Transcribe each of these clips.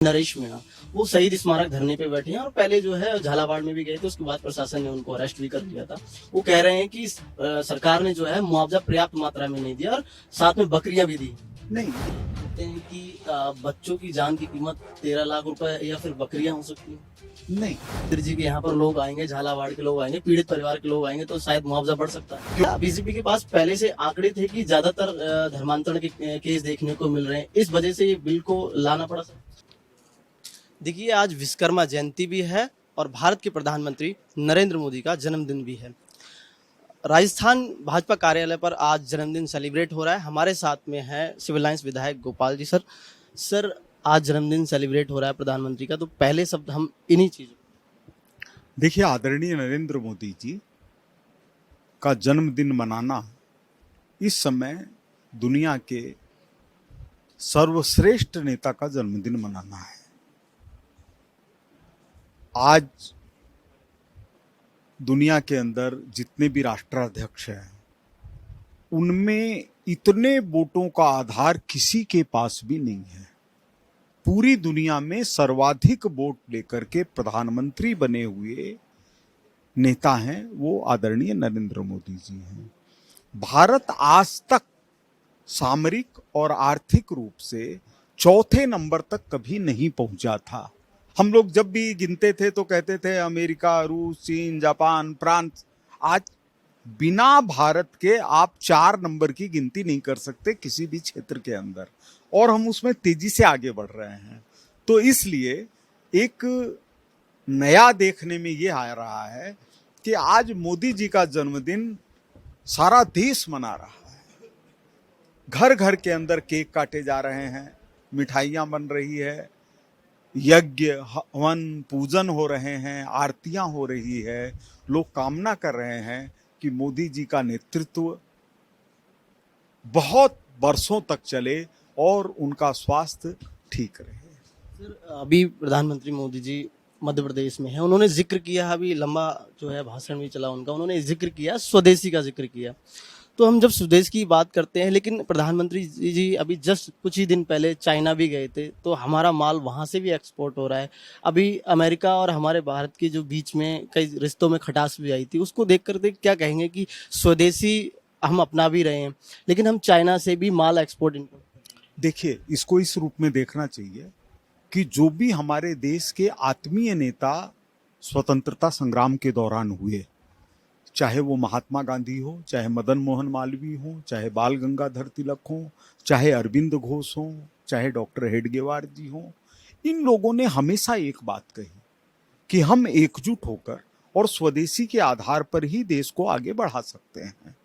नरेश मीणा वो शहीद स्मारक धरने पे बैठे हैं और पहले जो है झालावाड़ में भी गए थे। उसके बाद प्रशासन ने उनको अरेस्ट भी कर लिया था। वो कह रहे हैं कि सरकार ने जो है मुआवजा पर्याप्त मात्रा में नहीं दिया और साथ में बकरियां भी दी। नहीं, कहते हैं कि बच्चों की जान की कीमत 13 लाख रुपए या फिर बकरियां हो सकती हैं। नहीं। मंत्री जी के यहाँ पर लोग आएंगे, झालावाड़ के लोग आएंगे, पीड़ित परिवार के लोग आएंगे तो शायद मुआवजा बढ़ सकता है। क्या बीजेपी के पास पहले से आंकड़े थे कि ज्यादातर धर्मांतरण के केस देखने को मिल रहे हैं, इस वजह से ये बिल को लाना पड़ा? देखिए, आज विश्वकर्मा जयंती भी है और भारत के प्रधानमंत्री नरेंद्र मोदी का जन्मदिन भी है। राजस्थान भाजपा कार्यालय पर आज जन्मदिन सेलिब्रेट हो रहा है। हमारे साथ में है सिविल लाइंस विधायक गोपाल जी। सर, आज जन्मदिन सेलिब्रेट हो रहा है प्रधानमंत्री का, तो पहले शब्द हम इन्हीं चीजों। देखिए, आदरणीय नरेंद्र मोदी जी का जन्मदिन मनाना इस समय दुनिया के सर्वश्रेष्ठ नेता का जन्मदिन मनाना है। आज दुनिया के अंदर जितने भी राष्ट्राध्यक्ष हैं उनमें इतने वोटों का आधार किसी के पास भी नहीं है। पूरी दुनिया में सर्वाधिक वोट लेकर के प्रधानमंत्री बने हुए नेता हैं वो आदरणीय नरेंद्र मोदी जी हैं। भारत आज तक सामरिक और आर्थिक रूप से चौथे नंबर तक कभी नहीं पहुंचा था। हम लोग जब भी गिनते थे तो कहते थे अमेरिका, रूस, चीन, जापान, फ्रांस। आज बिना भारत के आप 4 नंबर की गिनती नहीं कर सकते किसी भी क्षेत्र के अंदर, और हम उसमें तेजी से आगे बढ़ रहे हैं। तो इसलिए एक नया देखने में ये आ रहा है कि आज मोदी जी का जन्मदिन सारा देश मना रहा है। घर घर के अंदर केक काटे जा रहे हैं, मिठाइयाँ बन रही है, यज्ञ हवन पूजन हो रहे हैं, आरतियां हो रही है। लोग कामना कर रहे हैं कि मोदी जी का नेतृत्व बहुत वर्षों तक चले और उनका स्वास्थ्य ठीक रहे। सर, अभी प्रधानमंत्री मोदी जी मध्य प्रदेश में है। उन्होंने जिक्र किया, अभी लंबा जो है भाषण भी चला उनका, उन्होंने जिक्र किया, स्वदेशी का जिक्र किया। तो हम जब स्वदेश की बात करते हैं, लेकिन प्रधानमंत्री जी अभी जस्ट कुछ ही दिन पहले चाइना भी गए थे, तो हमारा माल वहां से भी एक्सपोर्ट हो रहा है। अभी अमेरिका और हमारे भारत के जो बीच में कई रिश्तों में खटास भी आई थी, उसको देख कर क्या कहेंगे कि स्वदेशी हम अपना भी रहे हैं, लेकिन हम चाइना से भी माल एक्सपोर्ट इम्पोर्ट। देखिए, इसको इस रूप में देखना चाहिए कि जो भी हमारे देश के आत्मीय नेता स्वतंत्रता संग्राम के दौरान हुए, चाहे वो महात्मा गांधी हो, चाहे मदन मोहन मालवीय हो, चाहे बाल गंगाधर तिलक हो, चाहे अरविंद घोष हो, चाहे डॉक्टर हेडगेवार जी हो, इन लोगों ने हमेशा एक बात कही कि हम एकजुट होकर और स्वदेशी के आधार पर ही देश को आगे बढ़ा सकते हैं।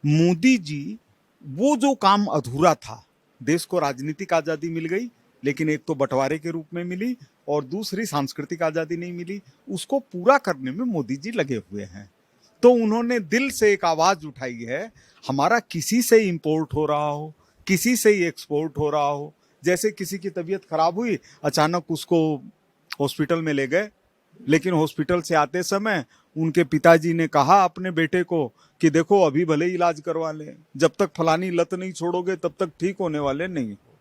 मोदी जी वो जो काम अधूरा था, देश को राजनीतिक आजादी मिल गई लेकिन एक तो बंटवारे के रूप में मिली और दूसरी सांस्कृतिक आजादी नहीं मिली, उसको पूरा करने में मोदी जी लगे हुए हैं। तो उन्होंने दिल से एक आवाज उठाई है, हमारा किसी से इंपोर्ट हो रहा हो, किसी से ही एक्सपोर्ट हो रहा हो। जैसे किसी की तबीयत खराब हुई, अचानक उसको हॉस्पिटल में ले गए, लेकिन हॉस्पिटल से आते समय उनके पिताजी ने कहा अपने बेटे को कि देखो अभी भले इलाज करवा लें, जब तक फलानी लत नहीं छोड़ोगे तब तक ठीक होने वाले नहीं हो।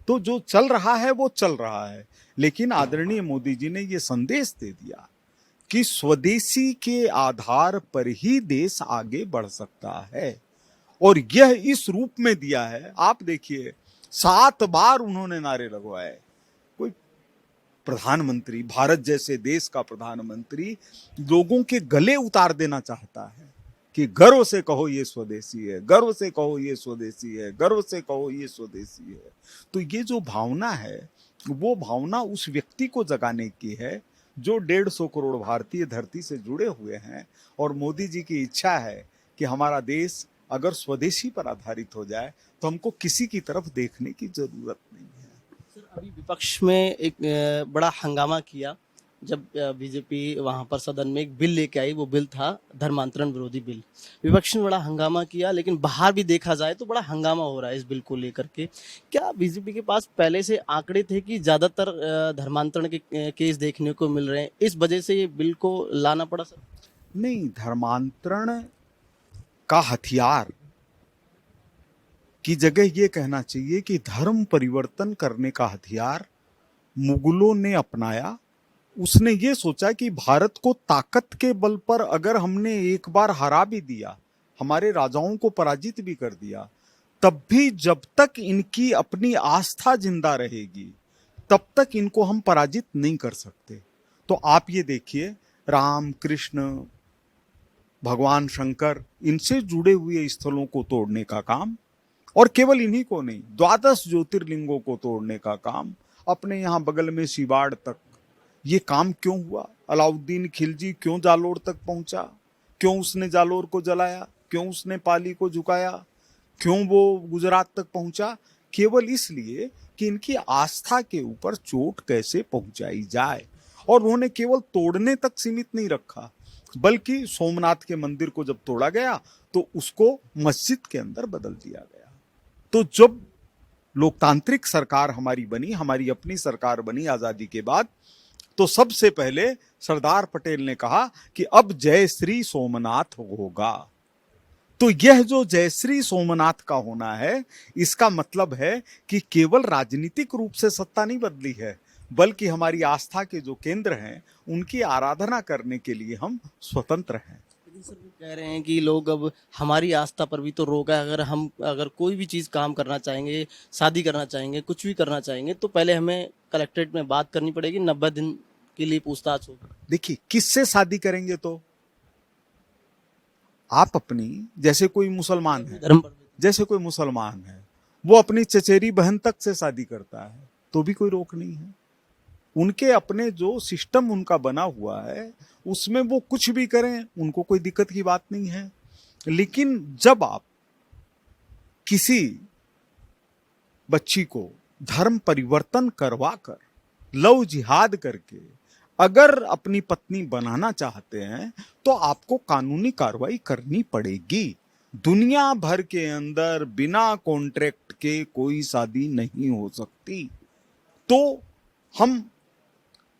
तो जो चल रहा है वो चल रहा है, लेकिन आदरणीय मोदी जी ने ये संदेश दे दिया कि स्वदेशी के आधार पर ही देश आगे बढ़ सकता है, और यह इस रूप में दिया है। आप देखिए, 7 बार उन्होंने नारे लगवाए। कोई प्रधानमंत्री, भारत जैसे देश का प्रधानमंत्री लोगों के गले उतार देना चाहता है कि गर्व से कहो ये स्वदेशी है, गर्व से कहो ये स्वदेशी है, गर्व से कहो ये स्वदेशी है। तो ये जो भावना है वो भावना उस व्यक्ति को जगाने की है जो 150 करोड़ भारतीय धरती से जुड़े हुए हैं, और मोदी जी की इच्छा है कि हमारा देश अगर स्वदेशी पर आधारित हो जाए तो हमको किसी की तरफ देखने की जरूरत नहीं है। सर, अभी विपक्ष में एक बड़ा हंगामा किया जब बीजेपी वहां पर सदन में एक बिल लेके आई। वो बिल था धर्मांतरण विरोधी बिल। विपक्ष ने बड़ा हंगामा किया, लेकिन बाहर भी देखा जाए तो बड़ा हंगामा हो रहा है इस बिल को लेकर के। क्या बीजेपी के पास पहले से आंकड़े थे कि ज्यादातर धर्मांतरण के केस देखने को मिल रहे हैं, इस वजह से ये बिल को लाना पड़ा? सर नहीं, धर्मांतरण का हथियार की जगह ये कहना चाहिए कि धर्म परिवर्तन करने का हथियार मुगलों ने अपनाया। उसने ये सोचा कि भारत को ताकत के बल पर अगर हमने एक बार हरा भी दिया, हमारे राजाओं को पराजित भी कर दिया, तब भी जब तक इनकी अपनी आस्था जिंदा रहेगी तब तक इनको हम पराजित नहीं कर सकते। तो आप ये देखिए, राम, कृष्ण, भगवान शंकर, इनसे जुड़े हुए स्थलों को तोड़ने का काम, और केवल इन्हीं को नहीं, 12 ज्योतिर्लिंगों को तोड़ने का काम, अपने यहां बगल में सिवाड़ तक, ये काम क्यों हुआ? अलाउद्दीन खिलजी क्यों जालोर तक पहुंचा? क्यों उसने जालोर को जलाया? क्यों उसने पाली को झुकाया? क्यों वो गुजरात तक पहुंचा? केवल इसलिए कि इनकी आस्था के ऊपर चोट कैसे पहुंचाई जाए। और उन्होंने केवल तोड़ने तक सीमित नहीं रखा, बल्कि सोमनाथ के मंदिर को जब तोड़ा गया तो उसको मस्जिद के अंदर बदल दिया गया। तो जब लोकतांत्रिक सरकार हमारी बनी, हमारी अपनी सरकार बनी आजादी के बाद, तो सबसे पहले सरदार पटेल ने कहा कि अब जय श्री सोमनाथ होगा। तो यह जो जय श्री सोमनाथ का होना है, इसका मतलब है कि केवल राजनीतिक रूप से सत्ता नहीं बदली है, बल्कि हमारी आस्था के जो केंद्र हैं उनकी आराधना करने के लिए हम स्वतंत्र हैं। लेकिन सर वो कह रहे हैं कि लोग अब हमारी आस्था पर भी तो रोक है। अगर कोई भी चीज़ काम करना चाहेंगे, शादी करना चाहेंगे, कुछ भी करना चाहेंगे, तो पहले हमें कलेक्ट्रेट में बात करनी पड़ेगी, 90 दिन के लिए पूछताछ होगी। देखिए, किससे शादी करेंगे? तो आप अपनी, जैसे कोई मुसलमान है, धर्म पर जैसे कोई मुसलमान है, वो अपनी चचेरी बहन तक से शादी करता है तो भी कोई रोक नहीं है। उनके अपने जो सिस्टम उनका बना हुआ है उसमें वो कुछ भी करें, उनको कोई दिक्कत की बात नहीं है। लेकिन जब आप किसी बच्ची को धर्म परिवर्तन करवा कर, लव जिहाद करके अगर अपनी पत्नी बनाना चाहते हैं तो आपको कानूनी कार्रवाई करनी पड़ेगी। दुनिया भर के अंदर बिना कॉन्ट्रैक्ट के कोई शादी नहीं हो सकती। तो हम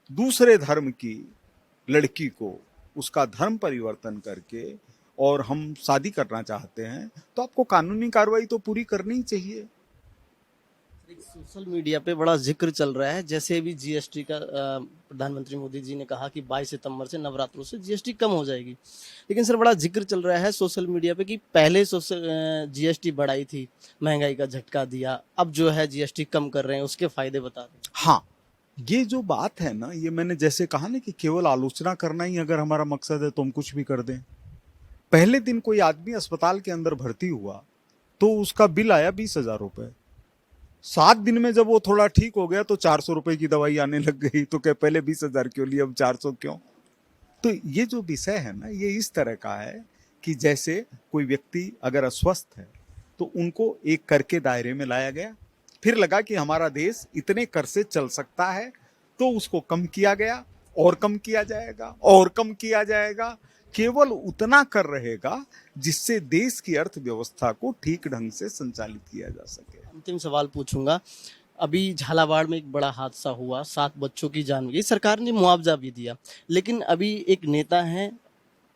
दूसरे धर्म की लड़की को उसका धर्म परिवर्तन करके और हम शादी करना चाहते हैं तो आपको कानूनी कार्रवाई तो पूरी करनी चाहिए। एक सोशल मीडिया पे बड़ा जिक्र चल रहा है, जैसे अभी जीएसटी का प्रधानमंत्री मोदी जी ने कहा कि 22 सितंबर से नवरात्रों से जीएसटी कम हो जाएगी। लेकिन सर बड़ा जिक्र चल रहा है सोशल मीडिया पे कि पहले जीएसटी बढ़ाई थी, महंगाई का झटका दिया, अब जो है जीएसटी कम कर रहे हैं, उसके फायदे बता रहे हैं। हाँ, ये जो बात है ना, ये मैंने जैसे कहा ना कि केवल आलोचना करना ही अगर हमारा मकसद है तो हम कुछ भी कर दें। पहले दिन कोई आदमी अस्पताल के अंदर भर्ती हुआ तो उसका बिल आया 20,000 रुपए। 7 दिन में जब वो थोड़ा ठीक हो गया तो 400 रुपए की दवाई आने लग गई। तो क्या पहले 20,000 क्यों ली, अब 400 क्यों? तो ये जो विषय है ना, ये इस तरह का है कि जैसे कोई व्यक्ति अगर अस्वस्थ है तो उनको एक कर के दायरे में लाया गया, फिर लगा कि हमारा देश इतने कर से चल सकता है तो उसको कम किया गया, और कम किया जाएगा, और कम किया जाएगा। केवल उतना कर रहेगा जिससे देश की अर्थव्यवस्था को ठीक ढंग से संचालित किया जा सके। अंतिम सवाल पूछूंगा, अभी झालावाड़ में एक बड़ा हादसा हुआ, 7 बच्चों की जान गई, सरकार ने मुआवजा भी दिया, लेकिन अभी एक नेता है,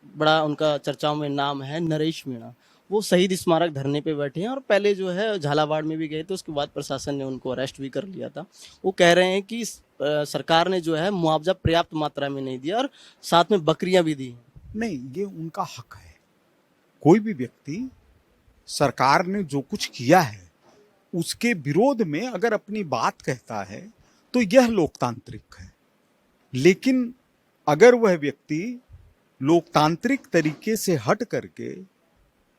बड़ा उनका चर्चाओं में नाम है नरेश मीणा, वो शहीद स्मारक धरने पे बैठे हैं और पहले जो है झालावाड़ में भी गए थे, उसके बाद प्रशासन ने उनको अरेस्ट भी कर लिया था। वो कह रहे हैं कि सरकार ने जो है मुआवजा पर्याप्त मात्रा में नहीं दिया और साथ में बकरियां भी दी। नहीं, ये उनका हक है। कोई भी व्यक्ति सरकार ने जो कुछ किया है उसके विरोध में अगर अपनी बात कहता है तो यह लोकतांत्रिक है। लेकिन अगर वह व्यक्ति लोकतांत्रिक तरीके से हट करके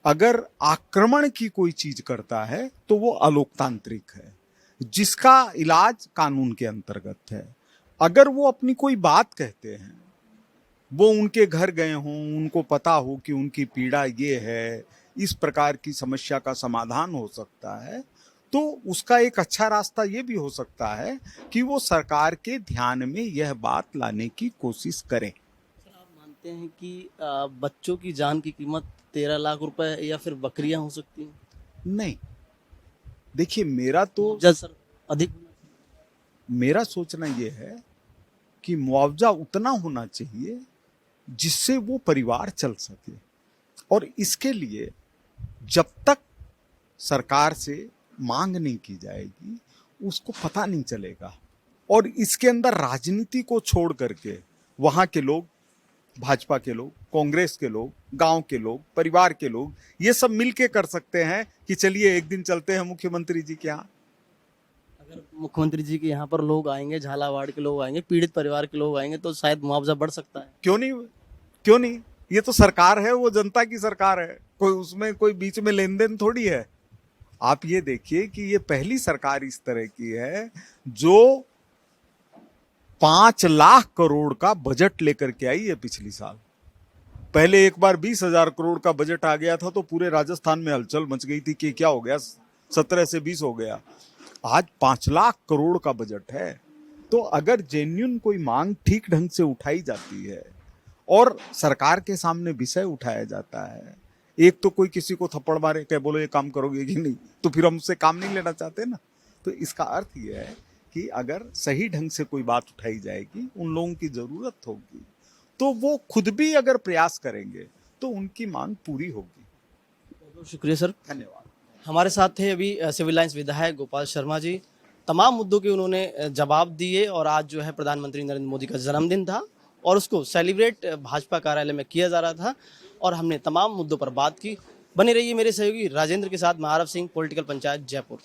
अगर आक्रमण की कोई चीज करता है तो वो अलोकतांत्रिक है, जिसका इलाज कानून के अंतर्गत है। अगर वो अपनी कोई बात कहते हैं, वो उनके घर गए हों, उनको पता हो कि उनकी पीड़ा ये है, इस प्रकार की समस्या का समाधान हो सकता है, तो उसका एक अच्छा रास्ता ये भी हो सकता है कि वो सरकार के ध्यान में यह बात लाने की कोशिश करें। सर आप मानते हैं कि बच्चों की जान की कीमत 13 लाख रुपए या फिर बकरियां हो सकती हैं? नहीं, देखिए, सर अधिक मेरा सोचना यह है कि मुआवजा उतना होना चाहिए जिससे वो परिवार चल सके, और इसके लिए जब तक सरकार से मांग नहीं की जाएगी उसको पता नहीं चलेगा और इसके अंदर राजनीति को छोड़ करके वहां के लोग, भाजपा के लोग, कांग्रेस के लोग, गांव के लोग, परिवार के लोग, ये सब मिलके कर सकते हैं कि चलिए एक दिन चलते हैं मुख्यमंत्री जी के यहाँ। अगर मुख्यमंत्री जी के यहाँ पर लोग आएंगे, झालावाड़ के लोग आएंगे, पीड़ित परिवार के लोग आएंगे तो शायद मुआवजा बढ़ सकता है। क्यों नहीं, क्यों नहीं? ये तो सरकार है, वो जनता की सरकार है, कोई उसमें कोई बीच में लेन देन थोड़ी है। आप ये देखिए कि ये पहली सरकार इस तरह की है जो 5 लाख करोड़ का बजट लेकर के आई है पिछली साल। पहले एक बार 20,000 करोड़ का बजट आ गया था तो पूरे राजस्थान में हलचल मच गई थी कि क्या हो गया, 17 से 20 हो गया। आज 5 लाख करोड़ का बजट है। तो अगर जेन्युइन कोई मांग ठीक ढंग से उठाई जाती है और सरकार के सामने विषय उठाया जाता है, एक तो कोई किसी को थप्पड़ मारे कह बोलो ये काम करोगे कि नहीं, तो फिर हम उससे काम नहीं लेना चाहते ना। तो इसका अर्थ ये है कि अगर सही ढंग से कोई बात उठाई जाएगी, उन लोगों की जरूरत होगी, तो वो खुद भी अगर प्रयास करेंगे तो उनकी मांग पूरी होगी। बहुत शुक्रिया सर, धन्यवाद। हमारे साथ थे अभी सिविल लाइंस विधायक गोपाल शर्मा जी। तमाम मुद्दों के उन्होंने जवाब दिए और आज जो है प्रधानमंत्री नरेंद्र मोदी का जन्मदिन था और उसको सेलिब्रेट भाजपा कार्यालय में किया जा रहा था और हमने तमाम मुद्दों पर बात की। बने रहिए मेरे सहयोगी राजेंद्र के साथ। मैं आरव सिंह, पॉलिटिकल पंचायत, जयपुर।